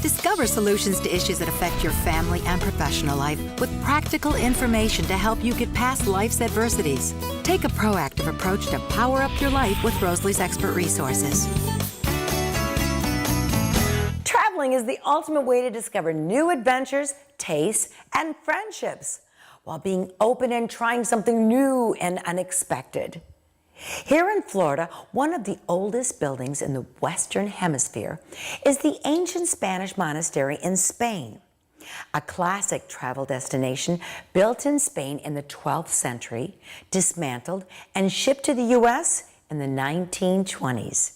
Discover solutions to issues that affect your family and professional life with practical information to help you get past life's adversities. Take a proactive approach to power up your life with Rosalie's expert resources. Traveling is the ultimate way to discover new adventures, tastes, and friendships while being open and trying something new and unexpected. Here in Florida, one of the oldest buildings in the Western Hemisphere is the ancient Spanish monastery in Spain, a classic travel destination built in Spain in the 12th century, dismantled, and shipped to the U.S. in the 1920s.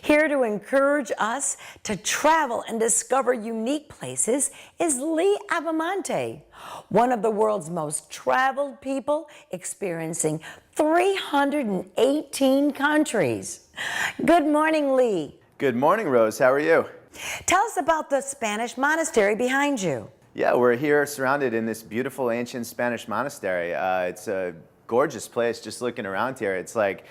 Here to encourage us to travel and discover unique places is Lee Abamonte, one of the world's most traveled people, experiencing 318 countries. Good morning, Lee. Good morning, Rose. How are you? Tell us about the Spanish monastery behind you. Yeah, we're here surrounded in this beautiful ancient Spanish monastery. It's a gorgeous place just looking around here. It's like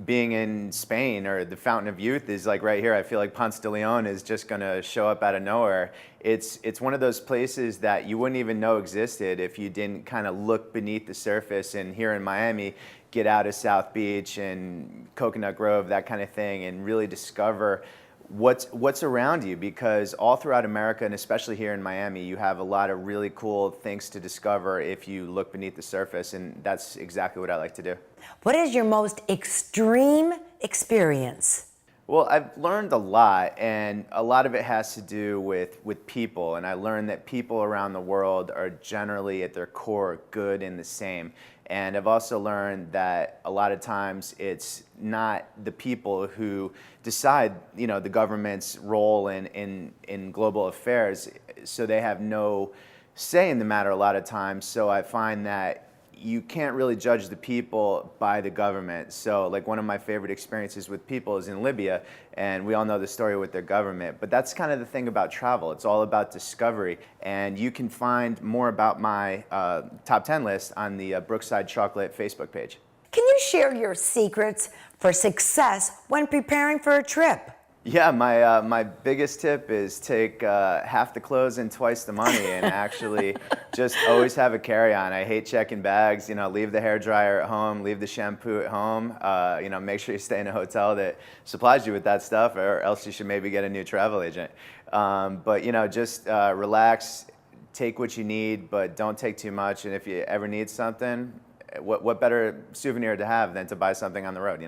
being in Spain, or the Fountain of Youth is like right here. I feel like Ponce de Leon is just gonna show up out of nowhere. It's one of those places that you wouldn't even know existed if you didn't kind of look beneath the surface. And here in Miami, get out of South Beach and Coconut Grove, that kind of thing, and really discover what's around you, because all throughout America, and especially here in Miami, you have a lot of really cool things to discover if you look beneath the surface, and that's exactly what I like to do. What is your most extreme experience? Well, I've learned a lot, and a lot of it has to do with people, and I learned that people around the world are generally at their core good and the same. And I've also learned that a lot of times it's not the people who decide, the government's role in global affairs, so they have no say in the matter a lot of times. So I find that you can't really judge the people by the government. So like one of my favorite experiences with people is in Libya, and we all know the story with their government, but that's kind of the thing about travel. It's all about discovery, and you can find more about my top 10 list on the Brookside Chocolate Facebook page. Can you share your secrets for success when preparing for a trip? Yeah, my biggest tip is take half the clothes and twice the money, and actually just always have a carry-on. I hate checking bags. Leave the hairdryer at home, leave the shampoo at home. Make sure you stay in a hotel that supplies you with that stuff, or else you should maybe get a new travel agent. Just relax, take what you need, but don't take too much. And if you ever need something, what better souvenir to have than to buy something on the road,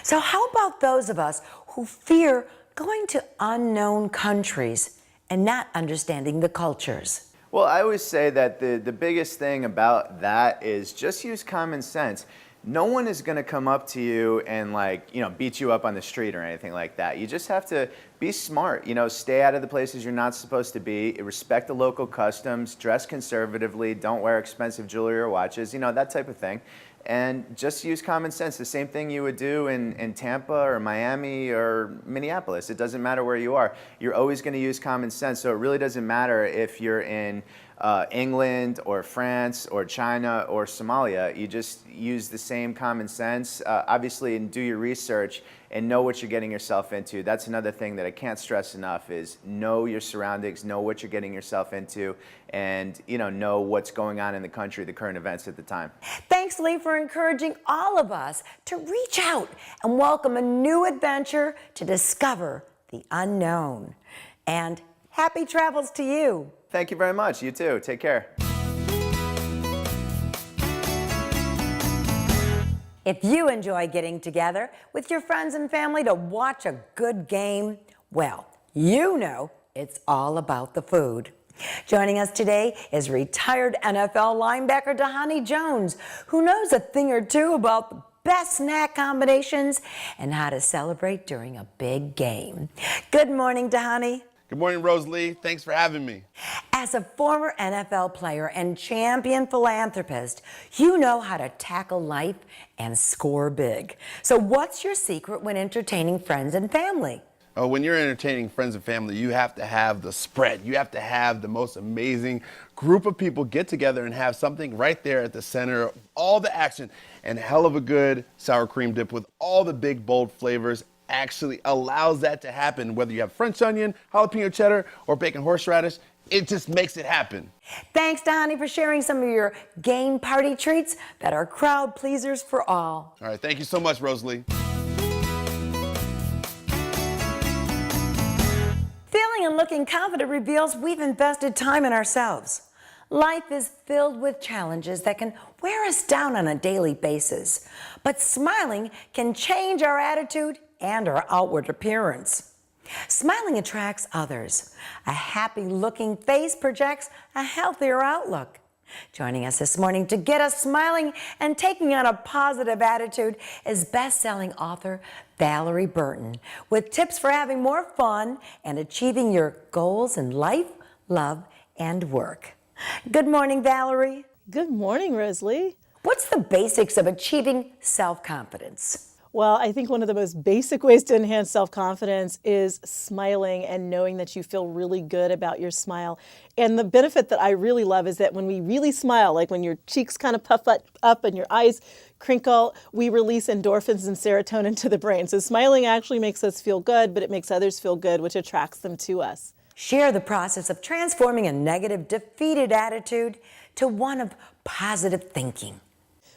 So how about those of us who fear going to unknown countries and not understanding the cultures? Well, I always say that the biggest thing about that is just use common sense. No one is going to come up to you and beat you up on the street or anything like that. You just have to be smart, stay out of the places you're not supposed to be, respect the local customs, dress conservatively, don't wear expensive jewelry or watches, that type of thing. And just use common sense, the same thing you would do in Tampa or Miami or Minneapolis. It doesn't matter where you are. You're always going to use common sense, so it really doesn't matter if you're in England or France or China or Somalia. You just use the same common sense, obviously, and do your research and know what you're getting yourself into. That's another thing that I can't stress enough is know your surroundings, know what you're getting yourself into, and know what's going on in the country, the current events at the time. Thanks, Lee, for encouraging all of us to reach out and welcome a new adventure to discover the unknown. And happy travels to you. Thank you very much. You too. Take care. If you enjoy getting together with your friends and family to watch a good game, well, it's all about the food. Joining us today is retired NFL linebacker Dhani Jones, who knows a thing or two about the best snack combinations and how to celebrate during a big game. Good morning, Dhani. Good morning, Rosalie. Thanks for having me. As a former NFL player and champion philanthropist, you know how to tackle life and score big. So what's your secret when entertaining friends and family? Oh, when you're entertaining friends and family, you have to have the spread. You have to have the most amazing group of people get together and have something right there at the center of all the action, and hell of a good sour cream dip with all the big, bold flavors actually allows that to happen. Whether you have French onion, jalapeno cheddar, or bacon horseradish, it just makes it happen. Thanks, Dhani, for sharing some of your game party treats that are crowd pleasers for all. All right, thank you so much, Rosalie. Feeling and looking confident reveals we've invested time in ourselves. Life is filled with challenges that can wear us down on a daily basis, but smiling can change our attitude and our outward appearance. Smiling attracts others. A happy-looking face projects a healthier outlook. Joining us this morning to get us smiling and taking on a positive attitude is best-selling author Valerie Burton, with tips for having more fun and achieving your goals in life, love, and work. Good morning, Valerie. Good morning, Rosalie. What's the basics of achieving self-confidence? Well, I think one of the most basic ways to enhance self-confidence is smiling and knowing that you feel really good about your smile. And the benefit that I really love is that when we really smile, like when your cheeks kind of puff up and your eyes crinkle, we release endorphins and serotonin to the brain. So smiling actually makes us feel good, but it makes others feel good, which attracts them to us. Share the process of transforming a negative, defeated attitude to one of positive thinking.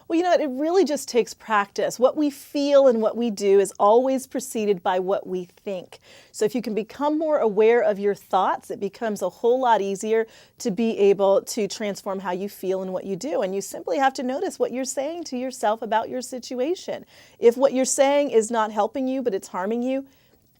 Well, you know, it really just takes practice. What we feel and what we do is always preceded by what we think. So if you can become more aware of your thoughts, it becomes a whole lot easier to be able to transform how you feel and what you do. And you simply have to notice what you're saying to yourself about your situation. If what you're saying is not helping you, but it's harming you,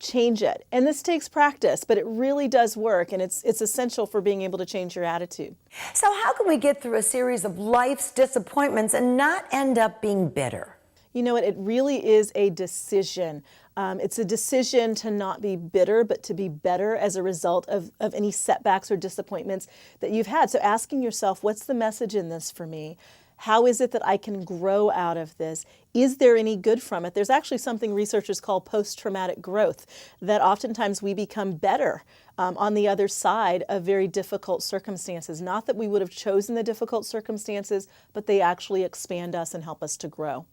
change it. And this takes practice, but it really does work, and it's essential for being able to change your attitude. So how can we get through a series of life's disappointments and not end up being bitter? You know what? It really is a decision. It's a decision to not be bitter, but to be better as a result of any setbacks or disappointments that you've had. So asking yourself, what's the message in this for me? How is it that I can grow out of this? Is there any good from it? There's actually something researchers call post-traumatic growth, that oftentimes we become better on the other side of very difficult circumstances. Not that we would have chosen the difficult circumstances, but they actually expand us and help us to grow.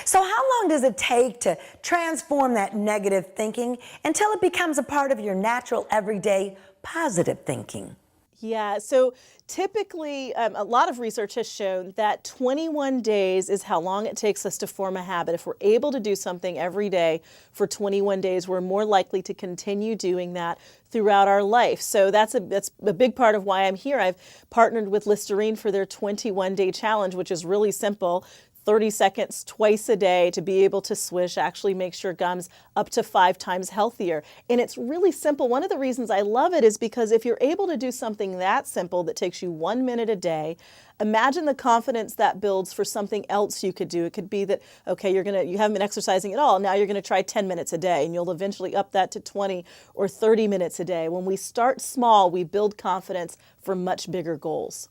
So how long does it take to transform that negative thinking until it becomes a part of your natural, everyday, positive thinking? Yeah, so typically a lot of research has shown that 21 days is how long it takes us to form a habit. If we're able to do something every day for 21 days, we're more likely to continue doing that throughout our life. So that's a big part of why I'm here. I've partnered with Listerine for their 21-day challenge, which is really simple. 30 seconds twice a day to be able to swish actually makes your gums up to 5 times healthier. And it's really simple. One of the reasons I love it is because if you're able to do something that simple that takes you 1 minute a day, imagine the confidence that builds for something else you could do. It could be that, okay, you haven't been exercising at all. Now you're going to try 10 minutes a day, and you'll eventually up that to 20 or 30 minutes a day. When we start small, we build confidence for much bigger goals.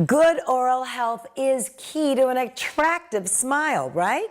Good oral health is key to an attractive smile, right?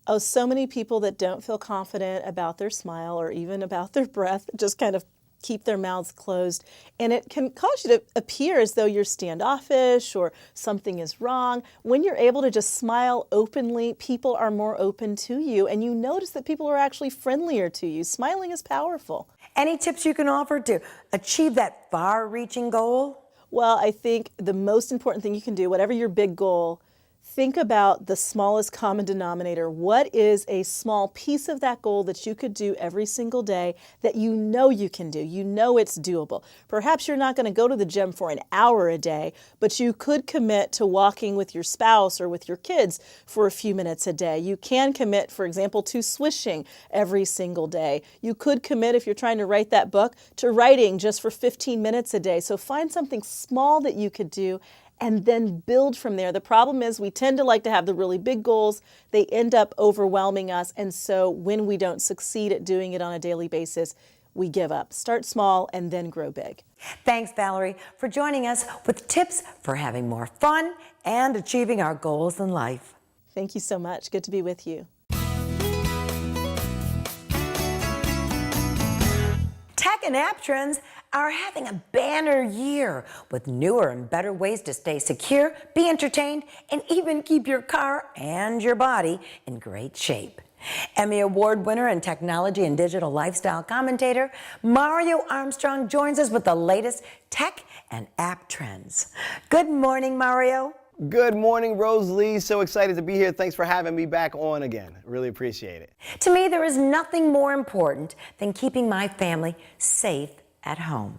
Oh, so many people that don't feel confident about their smile or even about their breath just kind of keep their mouths closed. And it can cause you to appear as though you're standoffish or something is wrong. When you're able to just smile openly, people are more open to you, and you notice that people are actually friendlier to you. Smiling is powerful. Any tips you can offer to achieve that far-reaching goal? Well, I think the most important thing you can do, whatever your big goal, think about the smallest common denominator. What is a small piece of that goal that you could do every single day that you know you can do? You know it's doable. Perhaps you're not going to go to the gym for an hour a day, but you could commit to walking with your spouse or with your kids for a few minutes a day. You can commit, for example, to swishing every single day. You could commit, if you're trying to write that book, to writing just for 15 minutes a day. So find something small that you could do and then build from there. The problem is we tend to like to have the really big goals. They end up overwhelming us. And so when we don't succeed at doing it on a daily basis, we give up. Start small and then grow big. Thanks, Valerie, for joining us with tips for having more fun and achieving our goals in life. Thank you so much. Good to be with you. Tech and app trends are having a banner year with newer and better ways to stay secure, be entertained, and even keep your car and your body in great shape. Emmy Award winner and technology and digital lifestyle commentator Mario Armstrong joins us with the latest tech and app trends. Good morning, Mario. Good morning, Rose Lee. So excited to be here. Thanks for having me back on again. Really appreciate it. To me, there is nothing more important than keeping my family safe at home.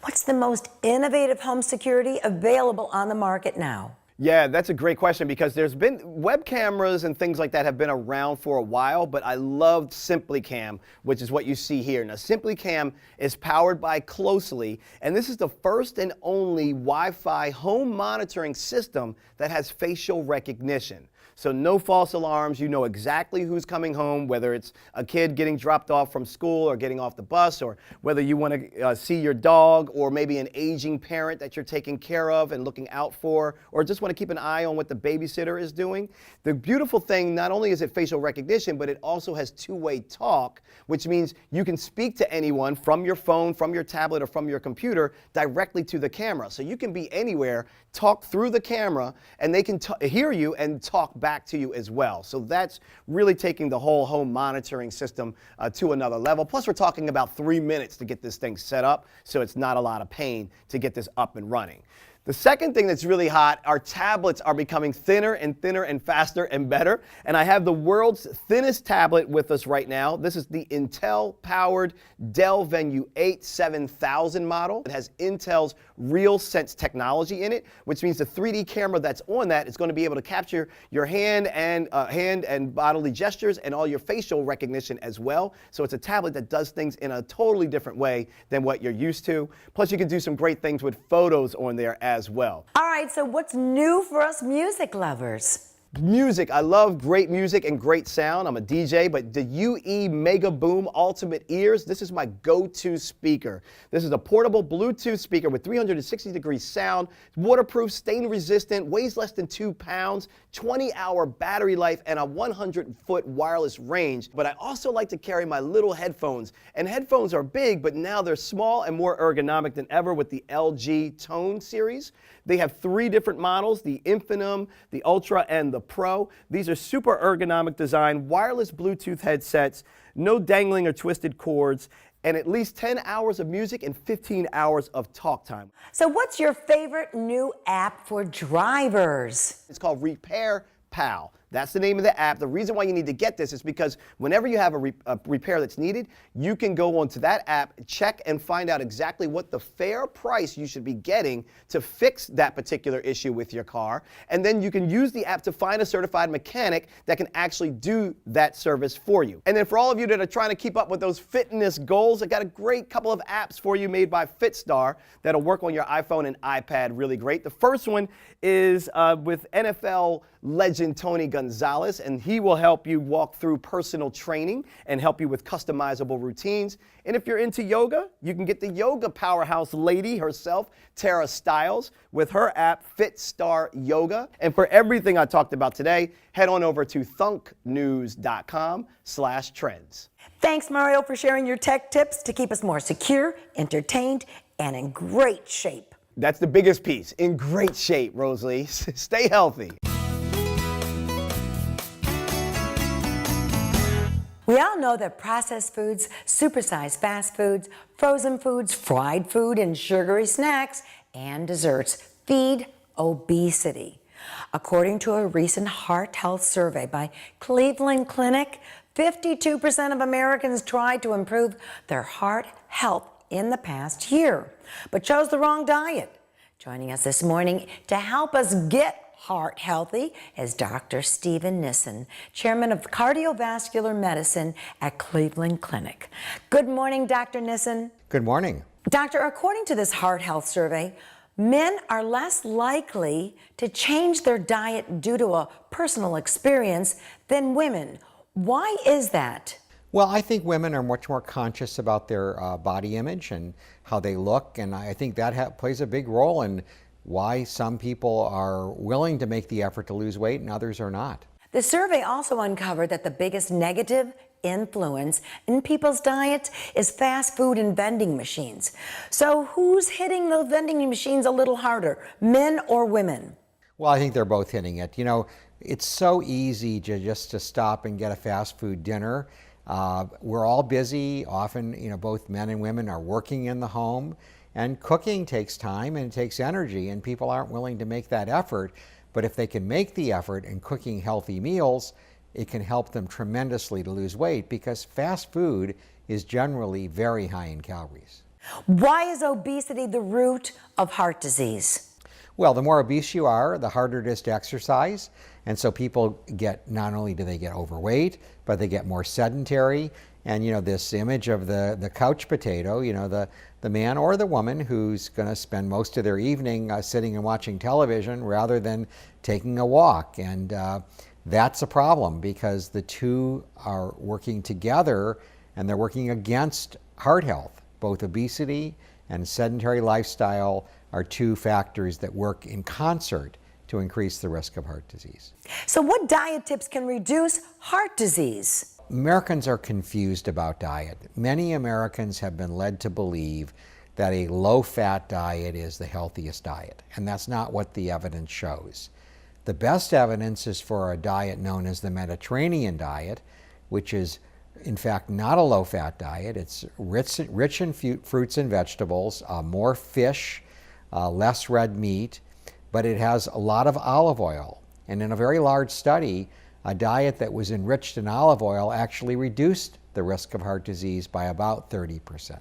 What's the most innovative home security available on the market now? Yeah, that's a great question because there's been web cameras and things like that have been around for a while, but I loved SimplyCam, which is what you see here. Now, SimplyCam is powered by Closely, and this is the first and only Wi-Fi home monitoring system that has facial recognition. So no false alarms. You know exactly who's coming home, whether it's a kid getting dropped off from school or getting off the bus, or whether you want to see your dog, or maybe an aging parent that you're taking care of and looking out for, or just want to keep an eye on what the babysitter is doing. The beautiful thing, not only is it facial recognition, but it also has two-way talk, which means you can speak to anyone from your phone, from your tablet, or from your computer directly to the camera. So you can be anywhere, talk through the camera, and they can hear you and talk back to you as well. So that's really taking the whole home monitoring system to another level. Plus, we're talking about 3 minutes to get this thing set up, so it's not a lot of pain to get this up and running. The second thing that's really hot, our tablets are becoming thinner and faster and better. And I have the world's thinnest tablet with us right now. This is the Intel-powered Dell Venue 8 7000 model. It has Intel's RealSense technology in it, which means the 3D camera that's on that is going to be able to capture your hand and bodily gestures and all your facial recognition as well. So it's a tablet that does things in a totally different way than what you're used to. Plus, you can do some great things with photos on there as well. All right, so what's new for us music lovers? Music. I love great music and great sound. I'm a DJ, but the UE Mega Boom Ultimate Ears, this is my go-to speaker. This is a portable Bluetooth speaker with 360-degree sound, waterproof, stain resistant, weighs less than 2 pounds, 20-hour battery life, and a 100-foot wireless range. But I also like to carry my little headphones. And headphones are big, but now they're small and more ergonomic than ever with the LG Tone series. They have 3 different models, the Infinium, the Ultra, and the Pro. These are super ergonomic design, wireless Bluetooth headsets, no dangling or twisted cords, and at least 10 hours of music and 15 hours of talk time. So what's your favorite new app for drivers? It's called Repair Pal. That's the name of the app. The reason why you need to get this is because whenever you have a repair that's needed, you can go onto that app, check and find out exactly what the fair price you should be getting to fix that particular issue with your car. And then you can use the app to find a certified mechanic that can actually do that service for you. And then for all of you that are trying to keep up with those fitness goals, I got a great couple of apps for you made by Fitstar that'll work on your iPhone and iPad really great. The first one is with NFL legend Tony Gonzalez, and he will help you walk through personal training and help you with customizable routines. And if you're into yoga, you can get the yoga powerhouse lady herself, Tara Stiles, with her app Fitstar Yoga. And for everything I talked about today, head on over to thunknews.com/trends. Thanks, Mario, for sharing your tech tips to keep us more secure, entertained, and in great shape. That's the biggest piece. In great shape, Rosalie. Stay healthy. We all know that processed foods, supersized fast foods, frozen foods, fried food, and sugary snacks and desserts feed obesity. According to a recent heart health survey by Cleveland Clinic, 52% of Americans tried to improve their heart health in the past year, but chose the wrong diet. Joining us this morning to help us get heart healthy is Dr. Stephen Nissen, Chairman of Cardiovascular Medicine at Cleveland Clinic. Good morning, Dr. Nissen. Good morning. Doctor, according to this heart health survey, men are less likely to change their diet due to a personal experience than women. Why is that? Well, I think women are much more conscious about their body image and how they look, and I think that plays a big role in why some people are willing to make the effort to lose weight and others are not. The survey also uncovered that the biggest negative influence in people's diets is fast food and vending machines. So who's hitting the vending machines a little harder, men or women? Well, I think they're both hitting it. You know, It's so easy to just to stop and get a fast food dinner. We're all busy. Often, both men and women are working in the home, and cooking takes time and it takes energy, and people aren't willing to make that effort. But if they can make the effort in cooking healthy meals, it can help them tremendously to lose weight, because fast food is generally very high in calories. Why is obesity the root of heart disease? Well, the more obese you are, the harder it is to exercise. And so people get, not only do they get overweight, but they get more sedentary. And this image of the couch potato, the man or the woman who's going to spend most of their evening sitting and watching television rather than taking a walk. And that's a problem, because the two are working together and they're working against heart health. Both obesity and sedentary lifestyle are two factors that work in concert to increase the risk of heart disease. So what diet tips can reduce heart disease? Americans are confused about diet. Many Americans have been led to believe that a low-fat diet is the healthiest diet, and that's not what the evidence shows. The best evidence is for a diet known as the Mediterranean diet, which is in fact not a low-fat diet. It's rich in fruits and vegetables, more fish, less red meat, but it has a lot of olive oil. And in a very large study, a diet that was enriched in olive oil actually reduced the risk of heart disease by about 30%.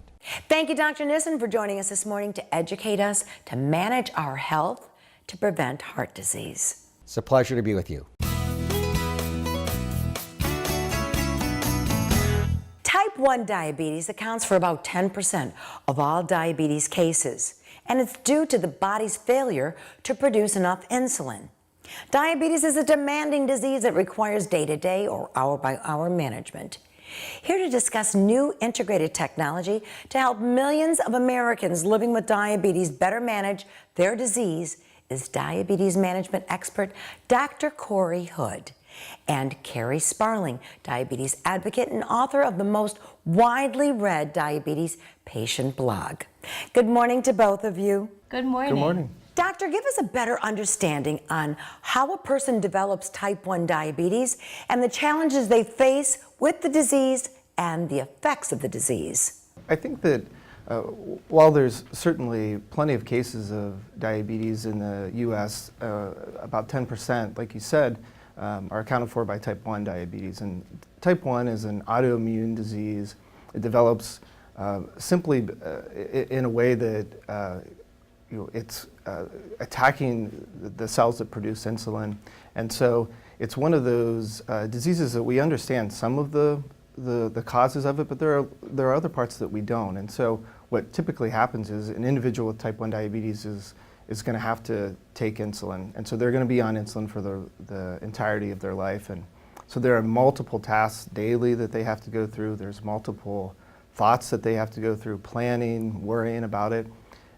Thank you, Dr. Nissen, for joining us this morning to educate us, to manage our health, to prevent heart disease. It's a pleasure to be with you. Type 1 diabetes accounts for about 10% of all diabetes cases, and it's due to the body's failure to produce enough insulin. Diabetes is a demanding disease that requires day-to-day or hour-by-hour management. Here to discuss new integrated technology to help millions of Americans living with diabetes better manage their disease is diabetes management expert Dr. Corey Hood and Carrie Sparling, diabetes advocate and author of the most widely read diabetes patient blog. Good morning to both of you. Good morning. Good morning. Doctor, give us a better understanding on how a person develops type 1 diabetes and the challenges they face with the disease and the effects of the disease. I think that while there's certainly plenty of cases of diabetes in the U.S., about 10%, like you said, are accounted for by type 1 diabetes. And type 1 is an autoimmune disease. It develops simply in a way that it's attacking the cells that produce insulin. And so it's one of those diseases that we understand some of the causes of it, but there are other parts that we don't. And so what typically happens is an individual with type 1 diabetes is going to have to take insulin. And so they're going to be on insulin for the entirety of their life. And so there are multiple tasks daily that they have to go through. There's multiple thoughts that they have to go through, planning, worrying about it.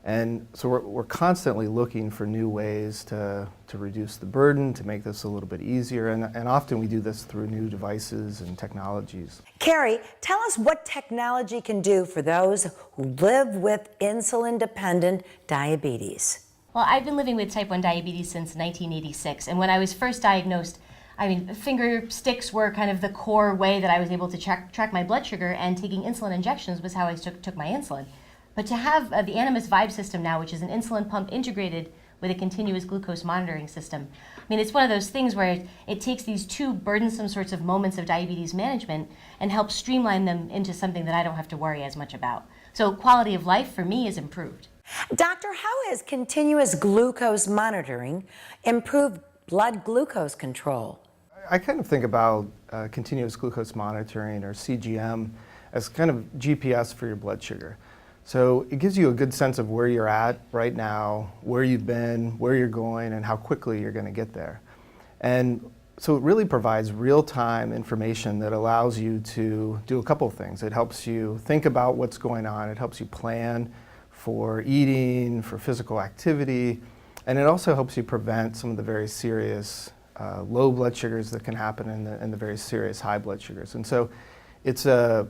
And so we're constantly looking for new ways to reduce the burden, to make this a little bit easier. And often we do this through new devices and technologies. Carrie, tell us what technology can do for those who live with insulin-dependent diabetes. Well, I've been living with type 1 diabetes since 1986, and when I was first diagnosed, finger sticks were kind of the core way that I was able to track my blood sugar, and taking insulin injections was how I took my insulin. But to have the Animas Vibe system now, which is an insulin pump integrated with a continuous glucose monitoring system, it's one of those things where it takes these two burdensome sorts of moments of diabetes management and helps streamline them into something that I don't have to worry as much about. So quality of life for me is improved. Doctor, how has continuous glucose monitoring improved blood glucose control? I kind of think about continuous glucose monitoring, or CGM, as kind of GPS for your blood sugar. So it gives you a good sense of where you're at right now, where you've been, where you're going, and how quickly you're going to get there. And so it really provides real-time information that allows you to do a couple of things. It helps you think about what's going on. It helps you plan for eating, for physical activity, and it also helps you prevent some of the very serious low blood sugars that can happen and the very serious high blood sugars. And so it's a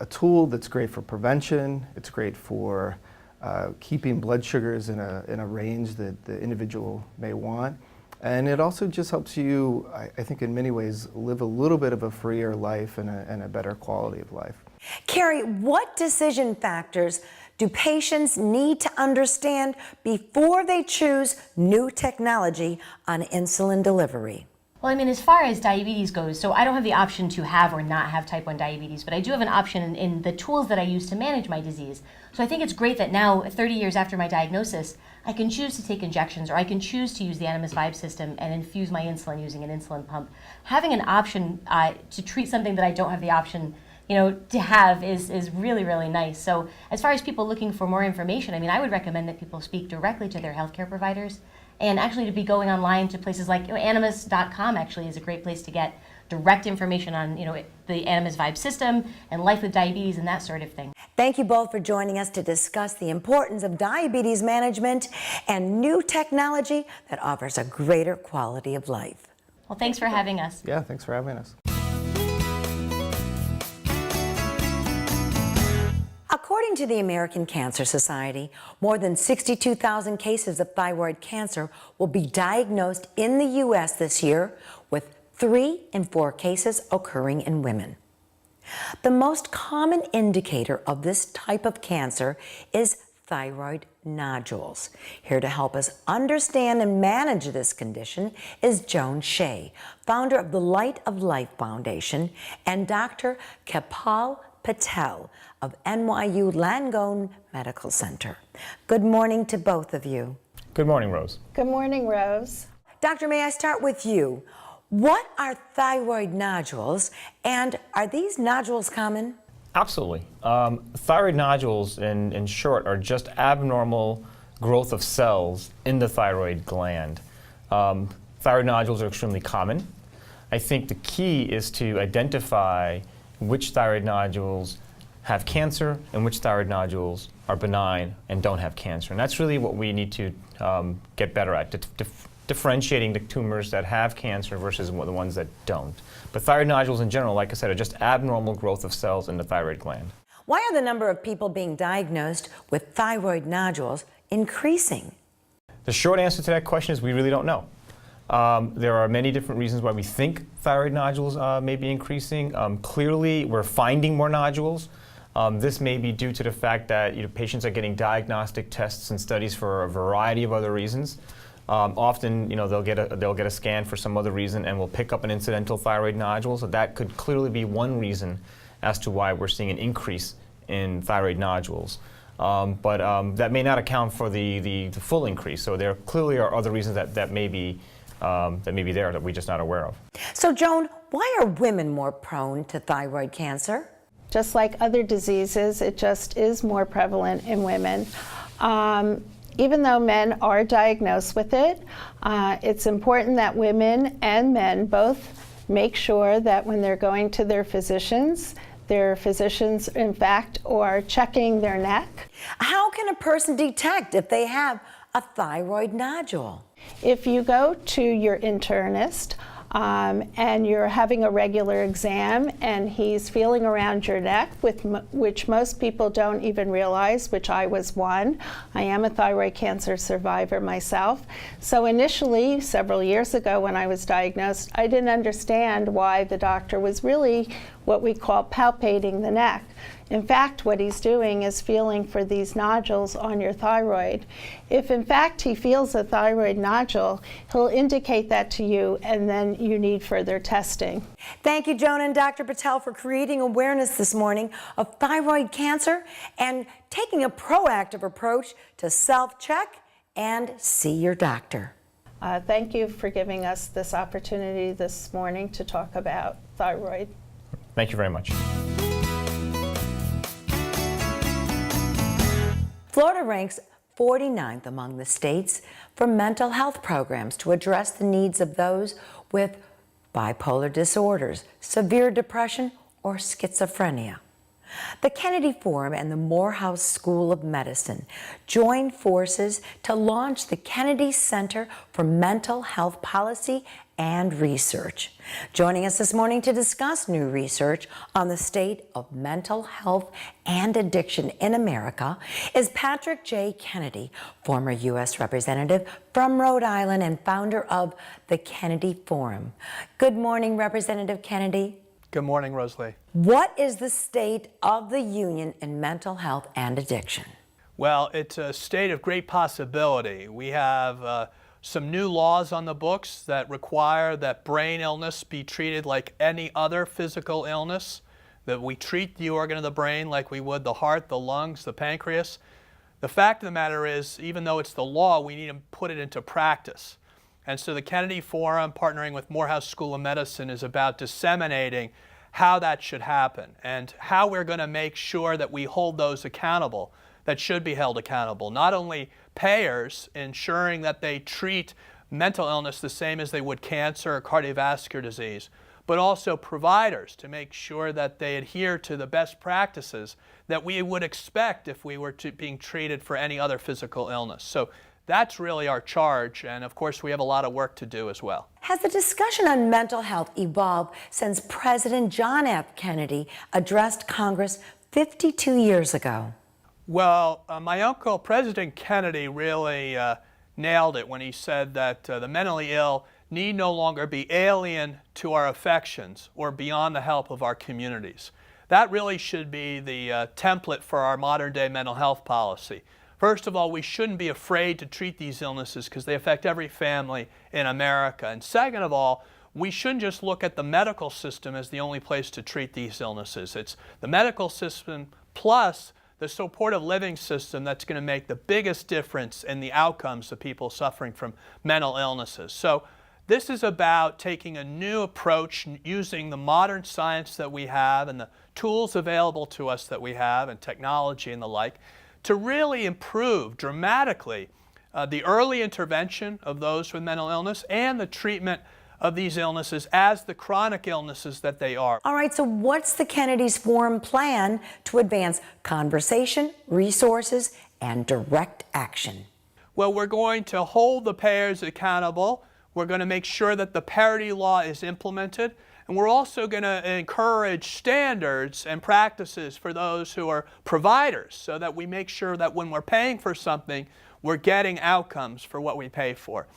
tool that's great for prevention. It's great for keeping blood sugars in a range that the individual may want. And it also just helps you, I think in many ways, live a little bit of a freer life and a better quality of life. Carrie, what decision factors do patients need to understand before they choose new technology on insulin delivery? Well, I mean, as far as diabetes goes, so I don't have the option to have or not have type 1 diabetes, but I do have an option in the tools that I use to manage my disease. So I think it's great that now, 30 years after my diagnosis, I can choose to take injections, or I can choose to use the Animas Vibe system and infuse my insulin using an insulin pump. Having an option to treat something that I don't have the option to have is really, really nice. So as far as people looking for more information, I mean, I would recommend that people speak directly to their healthcare providers, and actually to be going online to places like animas.com actually is a great place to get direct information on the Animas Vibe system and life with diabetes and that sort of thing. Thank you both for joining us to discuss the importance of diabetes management and new technology that offers a greater quality of life. Well, thanks for having us. Yeah, thanks for having us. According to the American Cancer Society, more than 62,000 cases of thyroid cancer will be diagnosed in the U.S. this year, with 3 in 4 cases occurring in women. The most common indicator of this type of cancer is thyroid nodules. Here to help us understand and manage this condition is Joan Shey, founder of the Light of Life Foundation, and Dr. Kapil Patel of NYU Langone Medical Center. Good morning to both of you. Good morning, Rose. Good morning, Rose. Doctor, may I start with you? What are thyroid nodules, and are these nodules common? Absolutely. Thyroid nodules, in short, are just abnormal growth of cells in the thyroid gland. Thyroid nodules are extremely common. I think the key is to identify which thyroid nodules have cancer and which thyroid nodules are benign and don't have cancer. And that's really what we need to get better at, differentiating the tumors that have cancer versus the ones that don't. But thyroid nodules in general, like I said, are just abnormal growth of cells in the thyroid gland. Why are the number of people being diagnosed with thyroid nodules increasing? The short answer to that question is we really don't know. There are many different reasons why we think thyroid nodules may be increasing. Clearly, we're finding more nodules. This may be due to the fact that patients are getting diagnostic tests and studies for a variety of other reasons. Often, they'll get a scan for some other reason and will pick up an incidental thyroid nodule. So that could clearly be one reason as to why we're seeing an increase in thyroid nodules. But that may not account for the full increase. So there clearly are other reasons that may be there that we're just not aware of. So Joan, why are women more prone to thyroid cancer? Just like other diseases, it just is more prevalent in women. Even though men are diagnosed with it, it's important that women and men both make sure that when they're going to their physicians, in fact, are checking their neck. How can a person detect if they have a thyroid nodule? If you go to your internist and you're having a regular exam and he's feeling around your neck, which most people don't even realize, which I was one. I am a thyroid cancer survivor myself. So initially, several years ago when I was diagnosed, I didn't understand why the doctor was really what we call palpating the neck. In fact, what he's doing is feeling for these nodules on your thyroid. If in fact he feels a thyroid nodule, he'll indicate that to you, and then you need further testing. Thank you, Joan and Dr. Patel, for creating awareness this morning of thyroid cancer and taking a proactive approach to self-check and see your doctor. Thank you for giving us this opportunity this morning to talk about thyroid. Thank you very much. Florida ranks 49th among the states for mental health programs to address the needs of those with bipolar disorders, severe depression, or schizophrenia. The Kennedy Forum and the Morehouse School of Medicine joined forces to launch the Kennedy Center for Mental Health Policy and Research. Joining us this morning to discuss new research on the state of mental health and addiction in America is Patrick J. Kennedy, former U.S. Representative from Rhode Island and founder of the Kennedy Forum. Good morning, Representative Kennedy. Good morning, Rosalie. What is the state of the union in mental health and addiction? Well, it's a state of great possibility. We have some new laws on the books that require that brain illness be treated like any other physical illness, that we treat the organ of the brain like we would the heart, the lungs, the pancreas. The fact of the matter is, even though it's the law, we need to put it into practice. And so the Kennedy Forum, partnering with Morehouse School of Medicine, is about disseminating how that should happen and how we're going to make sure that we hold those accountable that should be held accountable. Not only payers, ensuring that they treat mental illness the same as they would cancer or cardiovascular disease, but also providers to make sure that they adhere to the best practices that we would expect if we were being treated for any other physical illness. So that's really our charge, and of course we have a lot of work to do as well. Has the discussion on mental health evolved since President John F. Kennedy addressed Congress 52 years ago? Well, my uncle, President Kennedy, really nailed it when he said that the mentally ill need no longer be alien to our affections or beyond the help of our communities. That really should be the template for our modern-day mental health policy. First of all, we shouldn't be afraid to treat these illnesses because they affect every family in America. And second of all, we shouldn't just look at the medical system as the only place to treat these illnesses. It's the medical system plus the supportive living system that's going to make the biggest difference in the outcomes of people suffering from mental illnesses. So this is about taking a new approach, using the modern science that we have and the tools available to us that we have and technology and the like, to really improve dramatically the early intervention of those with mental illness and the treatment of these illnesses as the chronic illnesses that they are. All right, so what's the Kennedy's Forum plan to advance conversation, resources, and direct action? Well, we're going to hold the payers accountable. We're going to make sure that the parity law is implemented. And we're also going to encourage standards and practices for those who are providers so that we make sure that when we're paying for something, we're getting outcomes for what we pay for.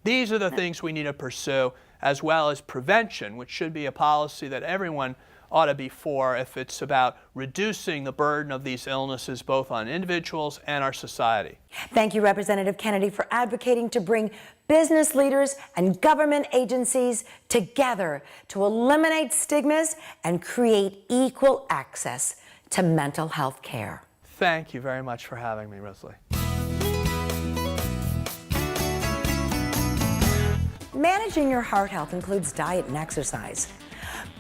These are the things we need to pursue, as well as prevention, which should be a policy that everyone ought to be for if it's about reducing the burden of these illnesses both on individuals and our society. Thank you, Representative Kennedy, for advocating to bring business leaders and government agencies together to eliminate stigmas and create equal access to mental health care. Thank you very much for having me, Rosalie. Managing your heart health includes diet and exercise.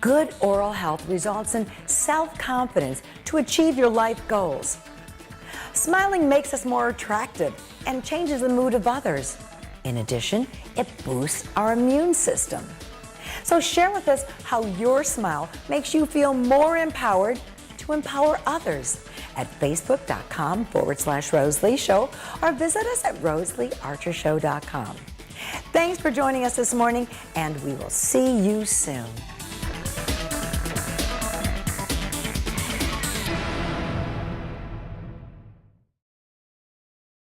Good oral health results in self-confidence to achieve your life goals. Smiling makes us more attractive and changes the mood of others. In addition, it boosts our immune system. So share with us how your smile makes you feel more empowered to empower others at facebook.com/Rosalie Show or visit us at rosaliearchershow.com. Thanks for joining us this morning, and we will see you soon.